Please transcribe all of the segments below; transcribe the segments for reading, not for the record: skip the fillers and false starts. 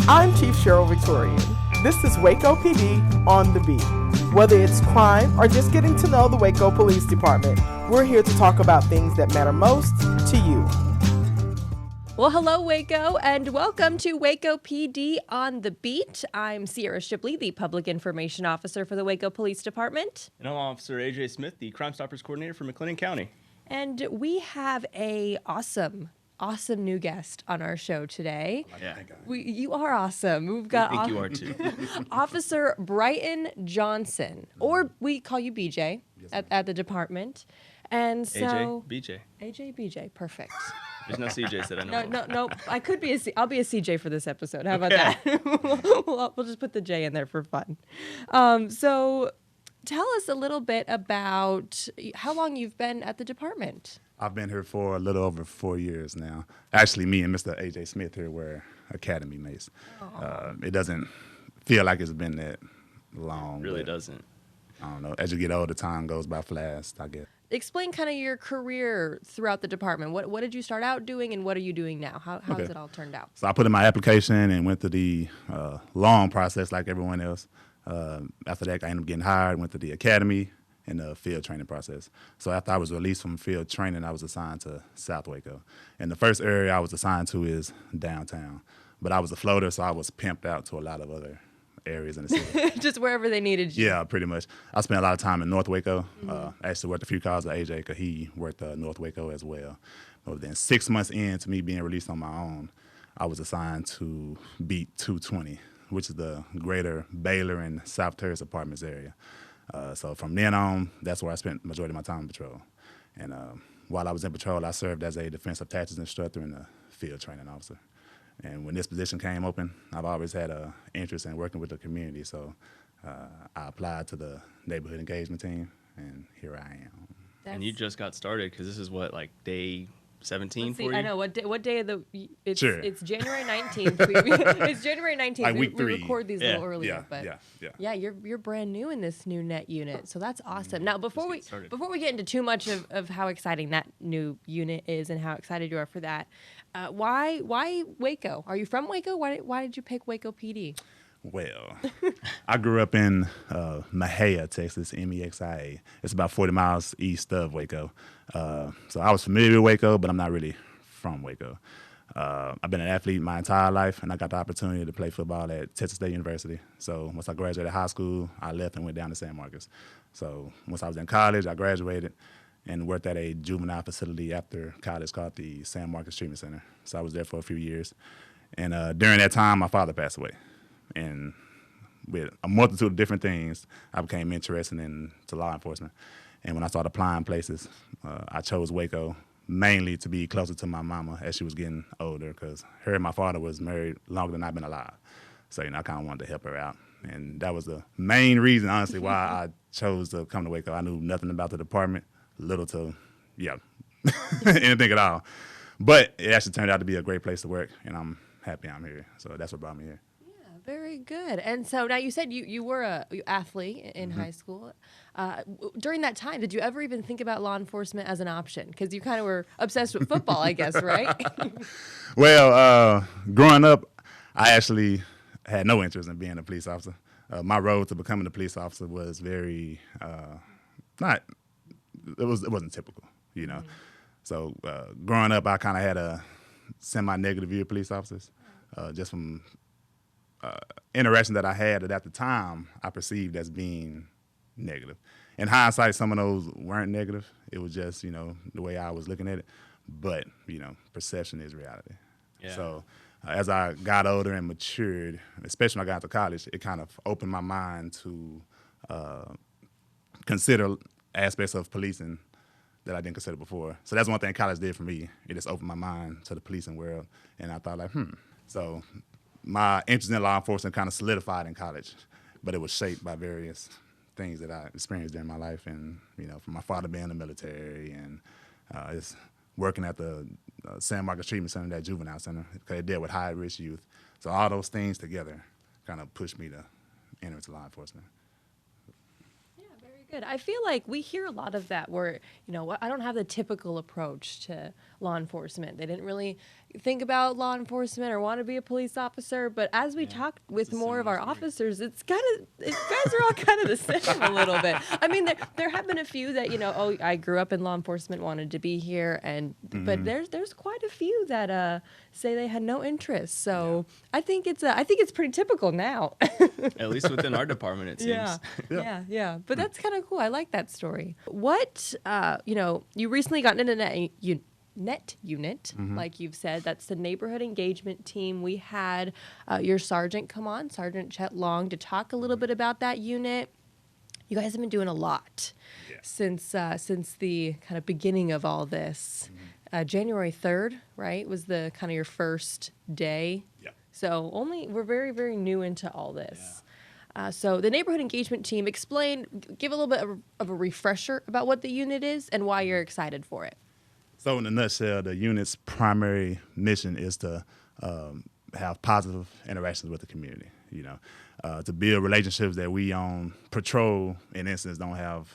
I'm Chief Cheryl Victorian. This is Waco PD on the beat. Whether it's crime or just getting to know the Waco Police Department, we're here to talk about things that matter most to you. Well, hello, Waco, and welcome to Waco PD on the Beat. I'm Sierra Shipley, the Public Information Officer for the Waco Police Department. And I'm Officer AJ Smith, the Crime Stoppers Coordinator for McLennan County. And we have a awesome new guest on our show today. You are awesome. We've got I think you are too. Officer Bryton Johnson, or we call you BJ at the department. And so AJ, BJ, perfect. There's no CJs that I know. No. I could be I'll be a CJ for this episode. How about that? We'll just put the J in there for fun. So tell us a little bit about how long you've been at the department. I've been here for a little over 4 years now. Actually, me and Mr. AJ Smith here were academy mates. It doesn't feel like it's been that long. It really doesn't. I don't know. As you get older, time goes by fast, I guess. Explain kind of your career throughout the department. What did you start out doing, and what are you doing now? How has it all turned out? So I put in my application and went through the long process like everyone else. After that, I ended up getting hired, went to the academy and the field training process. So after I was released from field training, I was assigned to South Waco. And the first area I was assigned to is downtown. But I was a floater, so I was pimped out to a lot of other areas in the city. Just wherever they needed you. Yeah, pretty much. I spent a lot of time in North Waco. I actually worked a few calls with AJ because he worked North Waco as well. But then 6 months into me being released on my own, I was assigned to Beat 220, which is the greater Baylor and South Terrace Apartments area. So from then on, that's where I spent the majority of my time in patrol. And while I was in patrol, I served as a defensive tactics instructor and a field training officer. And when this position came open, I've always had an interest in working with the community. So I applied to the neighborhood engagement team, and here I am. And you just got started because this is what, like day 17 for you? I know. What day of the... It's, Sure. It's January 19th. It's January 19th. Like week 3. We record these a little earlier. Yeah. You're brand new in this new net unit, so that's awesome. Now, before we get into too much of how exciting that new unit is and how excited you are for that, why Waco? Are you from Waco? Why did you pick Waco PD? Well, I grew up in Mexia, Texas, MEXIA. It's about 40 miles east of Waco. So I was familiar with Waco, but I'm not really from Waco. I've been an athlete my entire life, and I got the opportunity to play football at Texas State University. So once I graduated high school, I left and went down to San Marcos. So once I was in college, I graduated and worked at a juvenile facility after college called the San Marcos Treatment Center. So I was there for a few years. And during that time, my father passed away. And with a multitude of different things, I became interested into law enforcement. And when I started applying places, I chose Waco mainly to be closer to my mama as she was getting older, because her and my father was married longer than I've been alive. So, I kind of wanted to help her out. And that was the main reason, honestly, why I chose to come to Waco. I knew nothing about the department, little to, anything at all. But it actually turned out to be a great place to work, and I'm happy I'm here. So that's what brought me here. Very good. And so now you said you were an athlete in high school. During that time, did you ever even think about law enforcement as an option? Because you kind of were obsessed with football, I guess, right? Well, growing up, I actually had no interest in being a police officer. My road to becoming a police officer was very it wasn't typical, So growing up, I kind of had a semi-negative view of police officers, just from interaction that I had at the time, I perceived as being negative. In hindsight, some of those weren't negative. It was just, the way I was looking at it. But, perception is reality. Yeah. So as I got older and matured, especially when I got to college, it kind of opened my mind to consider aspects of policing that I didn't consider before. So that's one thing college did for me. It just opened my mind to the policing world. And I thought So my interest in law enforcement kind of solidified in college, but it was shaped by various things that I experienced during my life, and from my father being in the military and just working at the San Marcos Treatment Center, that juvenile center, because it dealt with high-risk youth. So all those things together kind of pushed me to enter into law enforcement. Yeah, very Good. I feel like we hear a lot of that where, I don't have the typical approach to law enforcement. They didn't really think about law enforcement or want to be a police officer. But as we talk with more of our officers, you guys are all kind of the same a little bit. I mean, there have been a few that, I grew up in law enforcement, wanted to be here. But there's quite a few that say they had no interest. So I think it's pretty typical now. At least within our department, it seems. Yeah. But that's kind of cool. I like that story. What, you recently got into net unit, like you've said. That's the neighborhood engagement team. We had your sergeant come on, Sergeant Chet Long, to talk a little bit about that unit. You guys have been doing a lot since the kind of beginning of all this. January 3rd, right, was the kind of your first day. Yeah. So we're very, very new into all this. So the neighborhood engagement team, give a little bit of a refresher about what the unit is and why you're excited for it. So in a nutshell, the unit's primary mission is to have positive interactions with the community, to build relationships that we on patrol, in instance, don't have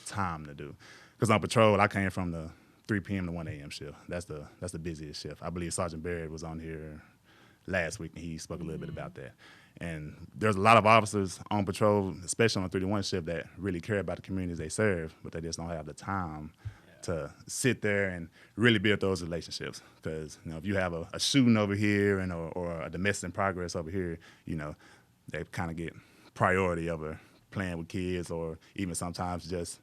time to do. Because on patrol, I came from the 3 p.m. to 1 a.m. shift. That's the busiest shift. I believe Sergeant Barrett was on here last week, and he spoke a little bit about that. And there's a lot of officers on patrol, especially on the 3 to 1 shift, that really care about the communities they serve, but they just don't have the time to sit there and really build those relationships. Because if you have a shooting over here or a domestic in progress over here, they kind of get priority over playing with kids or even sometimes just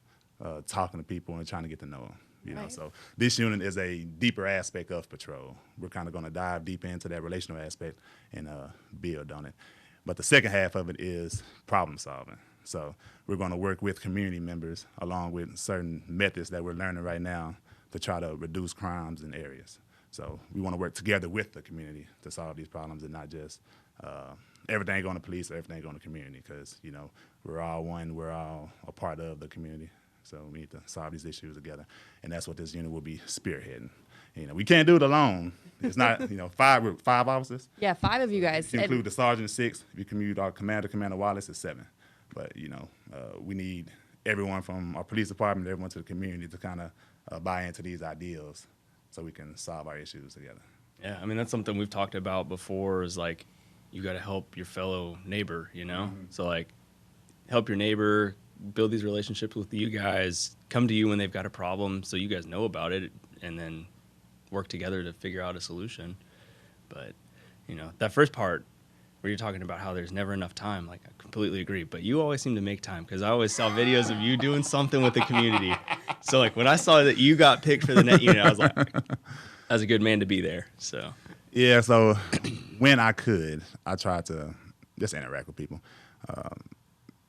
talking to people and trying to get to know them. Right. So this unit is a deeper aspect of patrol. We're kind of going to dive deep into that relational aspect and build on it. But the second half of it is problem solving. So we're going to work with community members along with certain methods that we're learning right now to try to reduce crimes in areas. So we want to work together with the community to solve these problems and not just everything going to police or everything going to community, because, we're all one, we're all a part of the community. So we need to solve these issues together. And that's what this unit will be spearheading. We can't do it alone. It's not, five officers. Yeah, 5 of you guys. If you include the sergeant, 6. If you commute our Commander Wallace, it's 7. But, we need everyone from our police department, everyone to the community to kind of buy into these ideals so we can solve our issues together. Yeah, I mean, that's something we've talked about before is, like, you got to help your fellow neighbor, So, like, help your neighbor, build these relationships with you guys, come to you when they've got a problem so you guys know about it, and then work together to figure out a solution. But, that first part where you're talking about how there's never enough time, like, I completely agree. But you always seem to make time, because I always saw videos of you doing something with the community. So, like, when I saw that you got picked for the net unit, I was like, that's a good man to be there. So yeah, so when I could, I tried to just interact with people.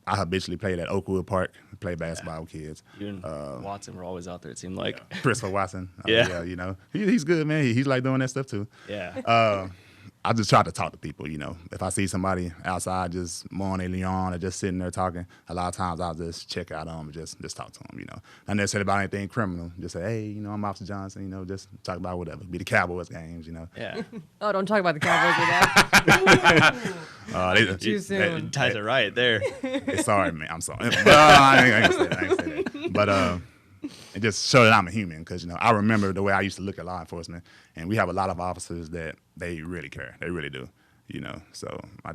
I habitually played at Oakwood Park, play basketball with kids. You and Watson were always out there, it seemed like. Yeah. Christopher Watson. Yeah. He's good, man. He's like doing that stuff too. Yeah. I just try to talk to people, If I see somebody outside just mowing their lawn or just sitting there talking, a lot of times I'll just check out on them and just talk to them, Not necessarily about anything criminal. Just say, hey, I'm Officer Johnson, just talk about whatever. Be the Cowboys games, Yeah. Oh, don't talk about the Cowboys with that. Too soon. That ties it right there. Sorry, man. I'm sorry. I ain't gonna say that. But and just show that I'm a human, because I remember the way I used to look at law enforcement, and we have a lot of officers that they really care, they really do, So I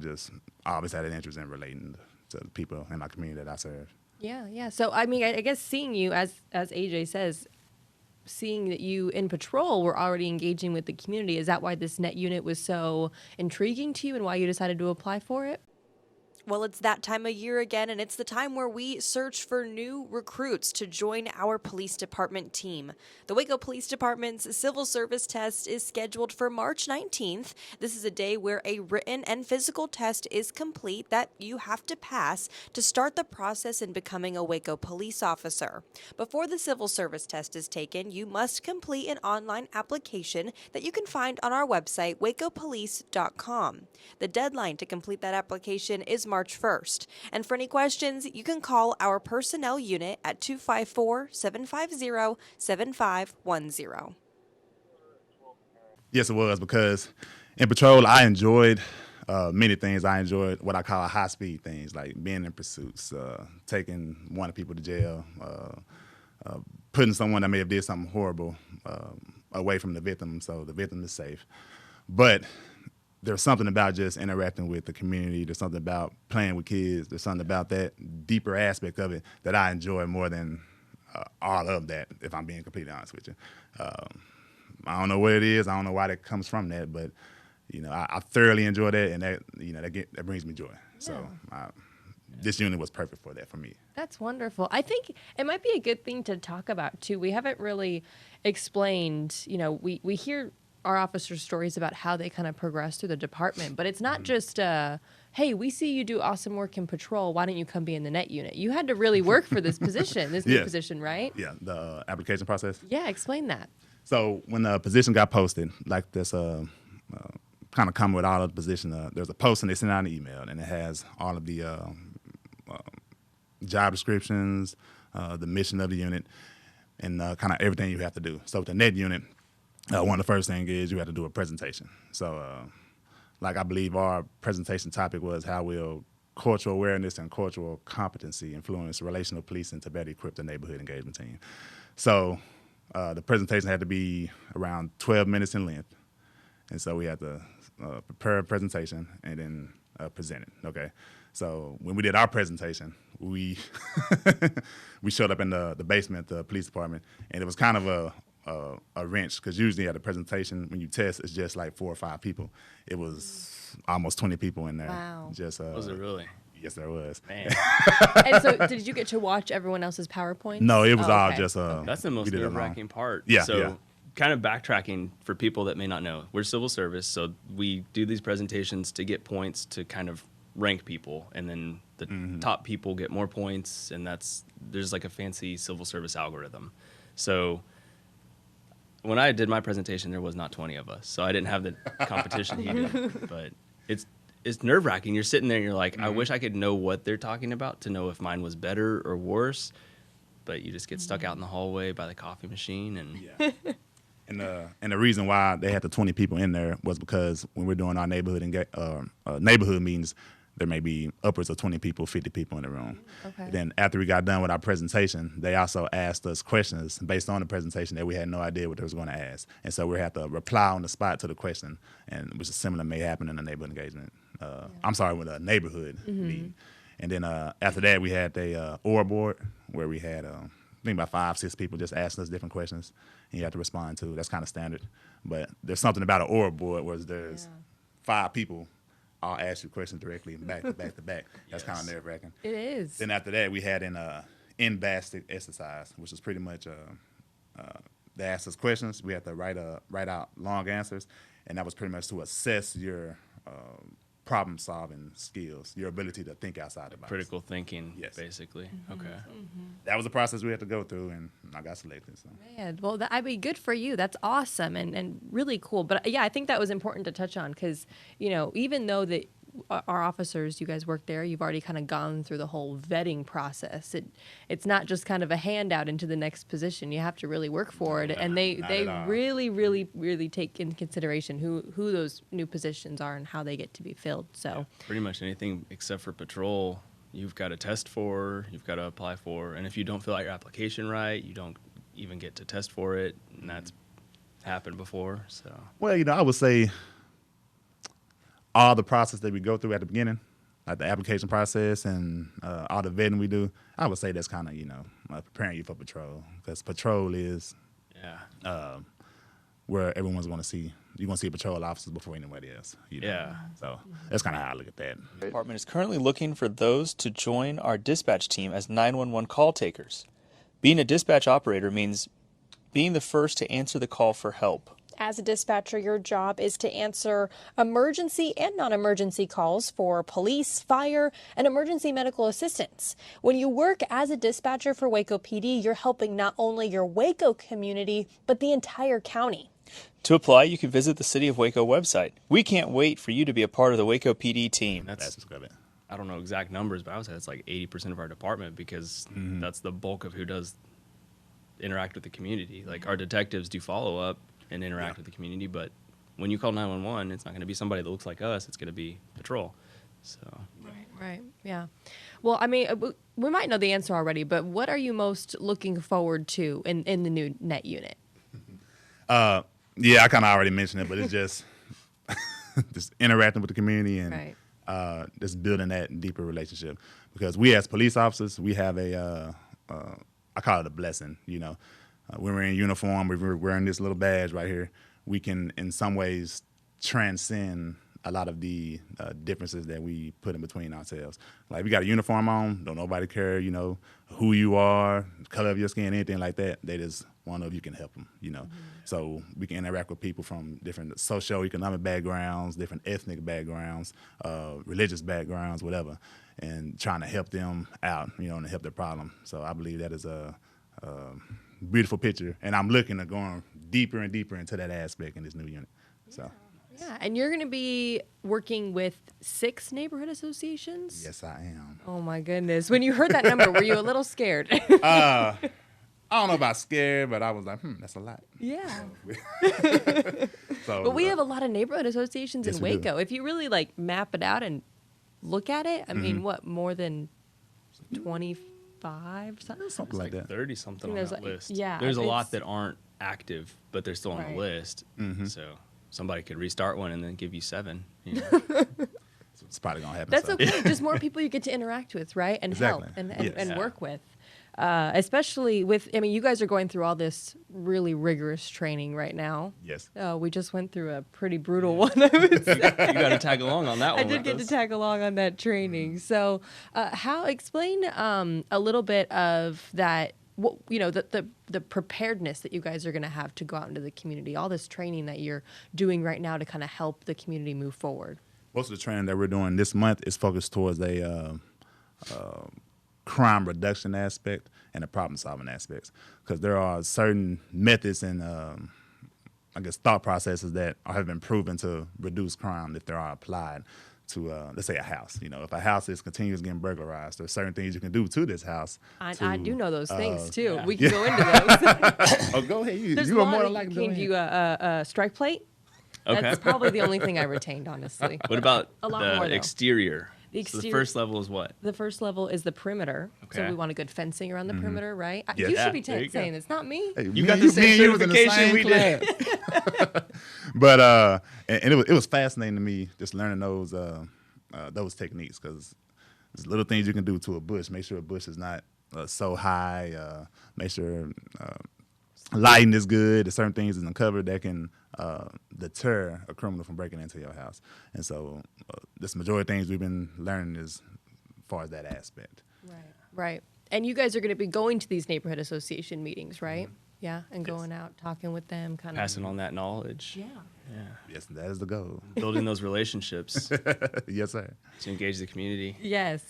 always had an interest in relating to the people in my community that I serve. Yeah. So I mean, I guess seeing you, as AJ says, seeing that you in patrol were already engaging with the community, is that why this net unit was so intriguing to you and why you decided to apply for it? Well, it's that time of year again, and it's the time where we search for new recruits to join our police department team. The Waco Police Department's civil service test is scheduled for March 19th. This is a day where a written and physical test is complete that you have to pass to start the process in becoming a Waco police officer. Before the civil service test is taken, you must complete an online application that you can find on our website, wacopolice.com. The deadline to complete that application is March 1st. And for any questions, you can call our personnel unit at 254-750-7510. Yes, it was, because in patrol, I enjoyed many things. I enjoyed what I call high-speed things, like being in pursuits, taking one of people to jail, putting someone that may have did something horrible away from the victim so the victim is safe. But there's something about just interacting with the community. There's something about playing with kids. There's something about that deeper aspect of it that I enjoy more than all of that, if I'm being completely honest with you. I don't know what it is. I don't know why that comes from that, but I thoroughly enjoy that, and that brings me joy. Yeah. So this unit was perfect for that for me. That's wonderful. I think it might be a good thing to talk about too. We haven't really explained. We hear our officers' stories about how they kind of progress through the department, but it's not just hey, we see you do awesome work in patrol. Why don't you come be in the net unit? You had to really work for this position, this new position, right? Yeah, the application process. Yeah, explain that. So when the position got posted, like this kind of come with all of the position, there's a post and they send out an email, and it has all of the job descriptions, the mission of the unit, and kind of everything you have to do. So with the net unit, one of the first things is you have to do a presentation. So like I believe our presentation topic was how will cultural awareness and cultural competency influence relational policing to better equip the neighborhood engagement team. So the presentation had to be around 12 minutes in length. And so we had to prepare a presentation and then present it, okay? So when we did our presentation, we we showed up in the basement, the police department, and it was kind of a wrench, because usually at a presentation, when you test, it's just like 4 or 5 people. It was almost 20 people in there. Wow. Was it really? Yes, there was. Man. And so did you get to watch everyone else's PowerPoints? No, it was all okay. just... That's the most nerve-wracking part. Yeah, so yeah. Kind of backtracking for people that may not know. We're civil service, so we do these presentations to get points to kind of rank people, and then the top people get more points, and there's like a fancy civil service algorithm. So when I did my presentation, there was not 20 of us, so I didn't have the competition he did. But it's nerve-wracking. You're sitting there and you're like, I wish I could know what they're talking about to know if mine was better or worse. But you just get stuck out in the hallway by the coffee machine. And And the reason why they had the 20 people in there was because when we're doing our neighborhood meetings, there may be upwards of 20 people, 50 people in the room. Okay. Then after we got done with our presentation, they also asked us questions based on the presentation that we had no idea what they was going to ask. And so we had to reply on the spot to the question, and which is similar may happen in a neighborhood engagement. With a neighborhood meeting. And then after that, we had the OR board where we had, I think about 5, 6 people just asking us different questions, and you have to respond to. That's kind of standard. But there's something about an OR board where there's 5 people all ask you questions directly back to back to back. That's kind of nerve-wracking. It is. Then after that, we had an in-basket exercise, which was pretty much they asked us questions. We had to write out long answers, and that was pretty much to assess your problem-solving skills, your ability to think outside the box. critical thinking, basically. Okay. That was the process we had to go through, and I got selected. So. Man, well, I mean, good for you. That's awesome and really cool. But yeah, I think that was important to touch on because, even though that our officers, you guys work there, you've already kind of gone through the whole vetting process. It's not just kind of a handout into the next position. You have to really work for it. And they really, really, really take into consideration who those new positions are and how they get to be filled. So pretty much anything except for patrol, you've got to test for, you've got to apply for. And if you don't fill out your application right, you don't even get to test for it. And that's happened before. So Well, I would say all the process that we go through at the beginning, like the application process and all the vetting we do, I would say that's kind of, preparing you for patrol. Because patrol is where everyone's going to see. You're going to see patrol officers before anybody else. Yeah. So that's kind of how I look at that. The department is currently looking for those to join our dispatch team as 911 call takers. Being a dispatch operator means being the first to answer the call for help. As a dispatcher, your job is to answer emergency and non-emergency calls for police, fire, and emergency medical assistance. When you work as a dispatcher for Waco PD, you're helping not only your Waco community, but the entire county. To apply, you can visit the City of Waco website. We can't wait for you to be a part of the Waco PD team. That's I don't know exact numbers, but I would say it's like 80% of our department because that's the bulk of who does interact with the community. Like our detectives do follow up and interact with the community, but when you call 911, it's not going to be somebody that looks like us. It's going to be patrol. So. Right. Yeah. Well, I mean, we might know the answer already, but what are you most looking forward to in the new net unit? Yeah, I kind of already mentioned it, but it's just just interacting with the community and Right. just building that deeper relationship. Because we as police officers, we have I call it a blessing, you know. When we're in uniform, we're wearing this little badge right here. We can, in some ways, transcend a lot of the differences that we put in between ourselves. Like, we got a uniform on, don't nobody care, you know, who you are, color of your skin, anything like that. They just want to know if you can help them, you know. Mm-hmm. So we can interact with people from different socioeconomic backgrounds, different ethnic backgrounds, religious backgrounds, whatever, and trying to help them out, you know, and help their problem. So I believe that is a beautiful picture, and I'm looking at going deeper and deeper into that aspect in this new unit. So. Yeah, and you're going to be working with 6 neighborhood associations? Yes, I am. Oh, my goodness. When you heard that number, were you a little scared? I don't know about scared, but I was like, that's a lot. Yeah. So, But we have a lot of neighborhood associations yes, in we do. Waco. If you really, like, map it out and look at it, I mean, what, more than 25? Something like that. 30 something I on think that there's, list. yeah, There's a lot it's- that aren't active, but they're still on Right. the list. So somebody could restart one and then give you 7. You know? It's probably going to happen. That's so. okay. Just more people you get to interact with, right? And Exactly. help and Yes. work with. Especially with, I mean, you guys are going through all this really rigorous training right now. Yes. We just went through a pretty brutal one, I would say. You got to tag along on that one. I did with get to us. tag along on that training. So, explain a little bit of that. What, you know, the preparedness that you guys are going to have to go out into the community. All this training that you're doing right now to kind of help the community move forward. Most of the training that we're doing this month is focused towards a crime reduction aspect and a problem solving aspects, because there are certain methods and I guess thought processes that have been proven to reduce crime if they are applied to let's say a house. You know, if a house is continuously getting burglarized, there are certain things you can do to this house. I do know those things too. yeah. We can go into those. Oh, go ahead. There's You are one more that than likely to can go do ahead. a strike plate. Okay. That's probably the only thing I retained, honestly. What about A lot the more, though. exterior? The So the exterior- first level is what? The first level is the perimeter. So Okay. we want a good fencing around the perimeter, right? Yes. You Yeah, should be there you go. saying it's not me. Hey, You got the same me and you was in the certification same we did. class. But and it was fascinating to me just learning those techniques, because there's little things you can do to a bush. Make sure a bush is not so high. Make sure lighting is good. There's certain things in the cover that can deter a criminal from breaking into your house. And so this majority of things we've been learning is as far as that aspect. Right. And you guys are going to be going to these neighborhood association meetings, right? Yeah. And going out, talking with them, kind of. Passing on that knowledge. Yeah. Yeah. Yes, that is the goal. Building those relationships Yes, sir. to engage the community. Yes.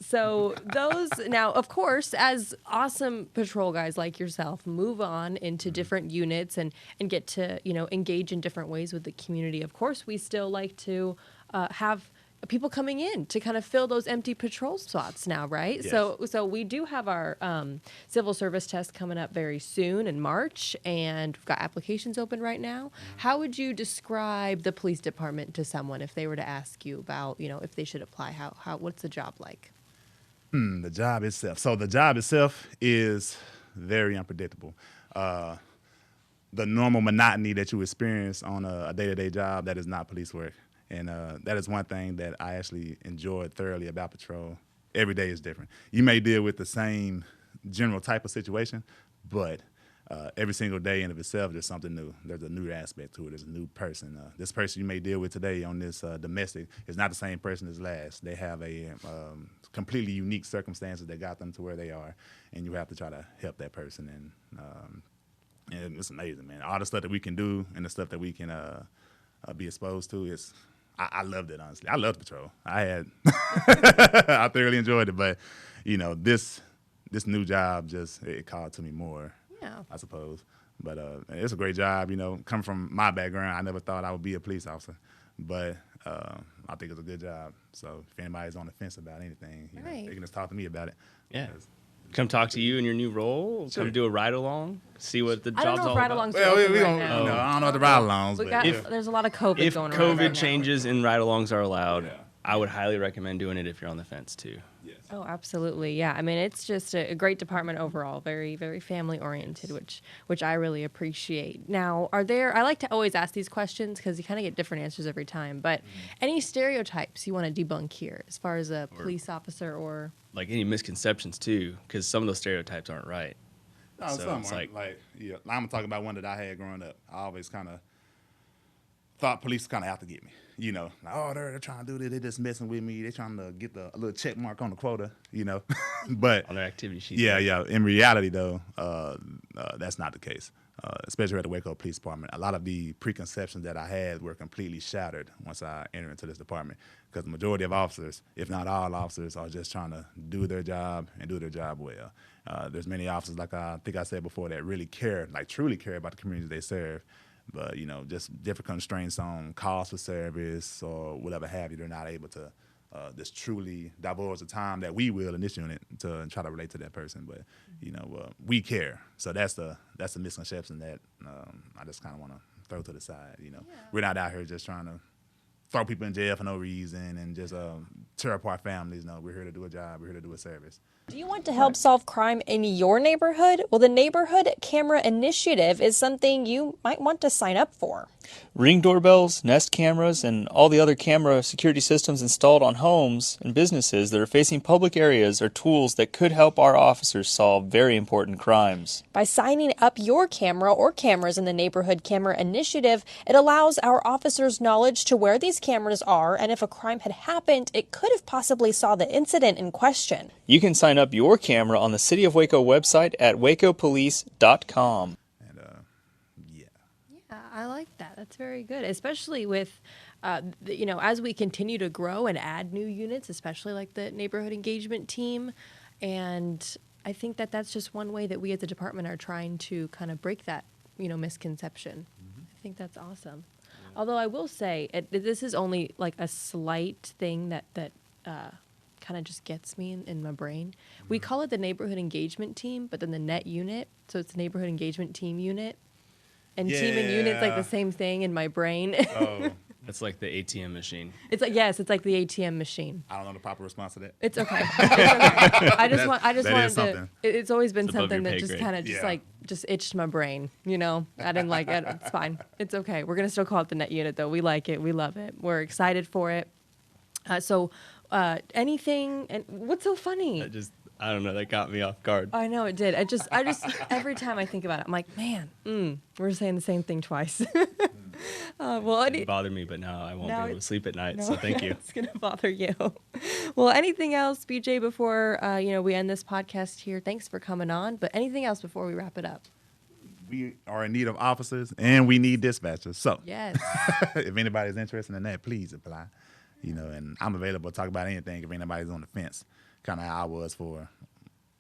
So those now, of course, as awesome patrol guys like yourself move on into different units and get to, you know, engage in different ways with the community. Of course, we still like to have people coming in to kind of fill those empty patrol spots now, right? Yes. So we do have our civil service test coming up very soon in March, and we've got applications open right now. How would you describe the police department to someone if they were to ask you about, you know, if they should apply? How what's the job like? The job itself. So the job itself is very unpredictable. The normal monotony that you experience on a day-to-day job, that is not police work. And that is one thing that I actually enjoyed thoroughly about patrol. Every day is different. You may deal with the same general type of situation, but every single day in of itself, there's something new. There's a new aspect to it. There's a new person. This person you may deal with today on this domestic is not the same person as last. They have a completely unique circumstances that got them to where they are, and you have to try to help that person. And it's amazing, man. All the stuff that we can do and the stuff that we can be exposed to is. I loved it, honestly. I loved patrol. I thoroughly enjoyed it, but you know, this new job it called to me more. Yeah. I suppose. But it's a great job. You know, coming from my background, I never thought I would be a police officer, but I think it's a good job. So if anybody's on the fence about anything, you know, Right. they can just talk to me about it. Yeah. come talk to you in your new role. Sure. Come do a ride along. See what the I don't job's know if all about. ride-alongs Well, are we open right don't, now. you know, I don't know what the ride-alongs, We but got, there's a lot of COVID If going around COVID right now. changes and ride-alongs are allowed, I would highly recommend doing it if you're on the fence too. Oh, absolutely. Yeah. I mean, it's just a great department overall, very, very family oriented, which I really appreciate. Now, I like to always ask these questions because you kind of get different answers every time, but any stereotypes you want to debunk here as far as a police officer or... Like any misconceptions too, because some of those stereotypes aren't right. no, So some it's aren't. I'm gonna talk about one that I had growing up. I always kind of thought police kind of out to get me. You know, like, oh, they're trying to do this. They're just messing with me. They're trying to get a little check mark on the quota. You know, but On their activity sheet. yeah. In reality, though, that's not the case. Especially at the Waco Police Department, a lot of the preconceptions that I had were completely shattered once I entered into this department. Because the majority of officers, if not all officers, are just trying to do their job and do their job well. There's many officers, like I think I said before, that really care, like truly care about the communities they serve. But, you know, just different constraints on calls for service or whatever have you, they're not able to just truly divulge the time that we will in this unit to try to relate to that person. But, you know, we care. So that's the misconception that I just kind of want to throw to the side. You know, we're not out here just trying to throw people in jail for no reason and just tear apart families. No, we're here to do a job. We're here to do a service. Do you want to help solve crime in your neighborhood? Well, the Neighborhood Camera Initiative is something you might want to sign up for. Ring doorbells, Nest cameras, and all the other camera security systems installed on homes and businesses that are facing public areas are tools that could help our officers solve very important crimes. By signing up your camera or cameras in the Neighborhood Camera Initiative, it allows our officers knowledge to where these cameras are, and if a crime had happened, it could have possibly saw the incident in question. You can sign up your camera on the City of Waco website at wacopolice.com. And, Yeah, I like that. That's very good, especially with, as we continue to grow and add new units, especially like the neighborhood engagement team. And I think that that's just one way that we as a department are trying to kind of break that, misconception. I think that's awesome. Yeah. Although I will say, this is only like a slight thing that kind of just gets me in my brain. We call it the neighborhood engagement team, but then the net unit, so it's the neighborhood engagement team unit. And team and unit's like the same thing in my brain. Oh, It's like the ATM machine. It's like, yes, it's like the ATM machine. I don't know the proper response to that. It's okay. It's okay. I just wanted to. something. It's always been It's above something your that pay just grade. kind of just itched my brain. I didn't like it. It's fine. It's okay. We're gonna still call it the net unit though. We like it. We love it. We're excited for it. Anything? And what's so funny? I don't know. That got me off guard. I know it did. I just every time I think about it, I'm like, man, we're saying the same thing twice. It bothered me, but now I won't now be able to sleep at night. No, So thank you. It's gonna bother you. Well, anything else, BJ? Before we end this podcast here. Thanks for coming on. But anything else before we wrap it up? We are in need of officers and we need dispatchers. So Yes. if anybody's interested in that, please apply. And I'm available to talk about anything if anybody's on the fence. Kind of how I was for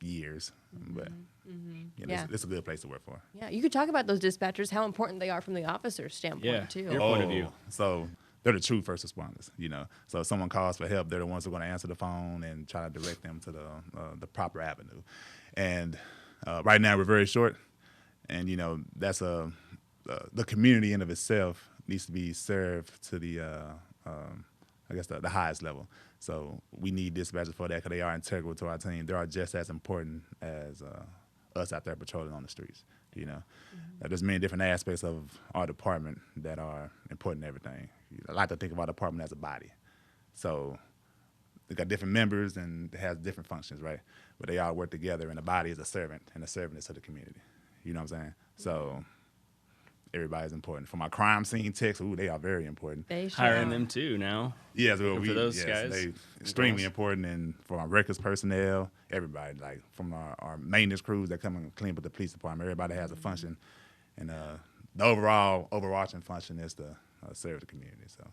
years, but Yeah. it's a good place to work for. Yeah, you could talk about those dispatchers, how important they are from the officer's standpoint Yeah. too. Your point of view. So they're the true first responders. So if someone calls for help, they're the ones who are going to answer the phone and try to direct them to the proper avenue. And right now we're very short, and that's the community in of itself needs to be served to the the highest level. So we need dispatchers for that because they are integral to our team. They are just as important as us out there patrolling on the streets. There's many different aspects of our department that are important to everything. I like to think of our department as a body. So they got different members and it has different functions, right? But they all work together, and the body is a servant, and the servant is to the community. You know what I'm saying? So everybody's important. For my crime scene techs, they are very important. They should. Hiring them too now. Yes, well, For those guys they and extremely girls. important, and for our records personnel, everybody, like from our maintenance crews that come and clean up the police department, everybody has a function, and the overarching function is to serve the community. So,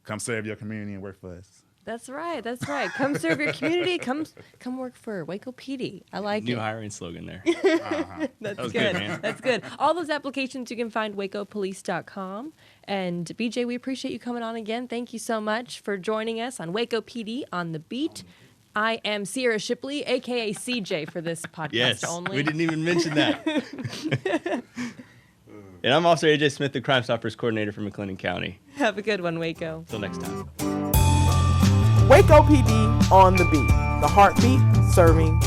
come serve your community and work for us. That's right. That's right. Come serve your community. Come work for Waco PD. I like New it. hiring slogan there. Uh-huh. That's That was good. good, man. That's good. All those applications you can find wacopolice.com. And BJ, we appreciate you coming on again. Thank you so much for joining us on Waco PD on the Beat. I am Sierra Shipley, aka CJ, for this podcast Yes, only. we didn't even mention that. And I'm Officer AJ Smith, the Crime Stoppers Coordinator for McLennan County. Have a good one, Waco. Until next time. Waco PD on the beat. The heartbeat serving